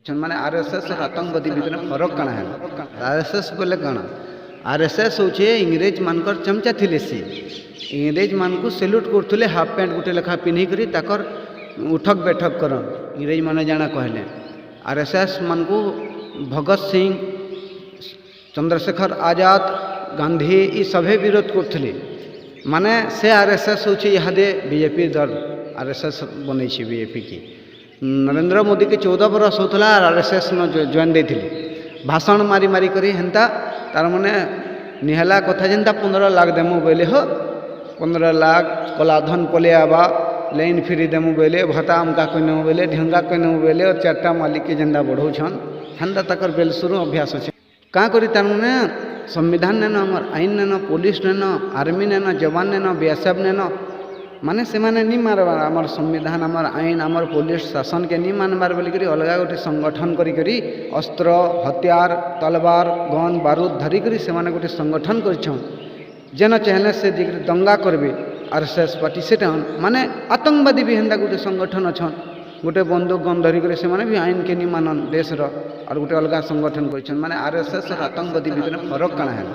ମାନେ आरएसएस और आतंकवादी भितर फरक कण है। आरएसएस बोले कण आरएसएस होचे इंग्रेज मानकर चमचा थिले सी इंग्रेज मान को सेल्यूट करथुले हाफ पैंट गुटे लेखा पिन्ही करी ताकर उठक बैठक कर इंग्रेज माने जाना कहले। आरएसएस मान को भगत सिंह चंद्रशेखर आजाद गांधी ये सभे विरोध करथुले माने से आरएसएस होचे इहादे बीजेपी दल आरएसएस बनै छी बीजेपी की नरेंद्र मोदी के 14 बरस होता आरएसएस न जॉइन देते भाषण मारी मारी करी हेन्ता तार माने निहला कथा जेनता 15 लाख देमु बोले हो 15 लाख कलाधन पले आबा लाइन फ्री देमु बोले भत्ता अमका कइनमु बोले ढंगा कइनमु बोले और 4टा मालिक के जेंदा बढ़ौछन हेन्ता तकर बेल शुरू अभ्यास अछि का करी तार माने संविधान नेन हमर आईन नेन पुलिस नेन आर्मी नेन जवान नेन बीएसएफ नेन माने से माने नहीं मारबार आमर संविधान आमर आईन आमर पुलिस शासन के नहीं मानबार बोलिक अलग गोटे संगठन करी अस्त्र हथियार तलवार गन बारूद धरिक से माने गोटे संगठन कर जेन चाहले से दंगा करबे आरएसएस पार्टी से माने आतंकवादी भी हेन्दा गोटे संगठन अच्छन गोटे बंदूक गन धरिक से माने भी आईन के नहीं मानन देश और गोटे अलग संगठन कर माने आरएसएस और आतंकवादी भितर फरक कण है।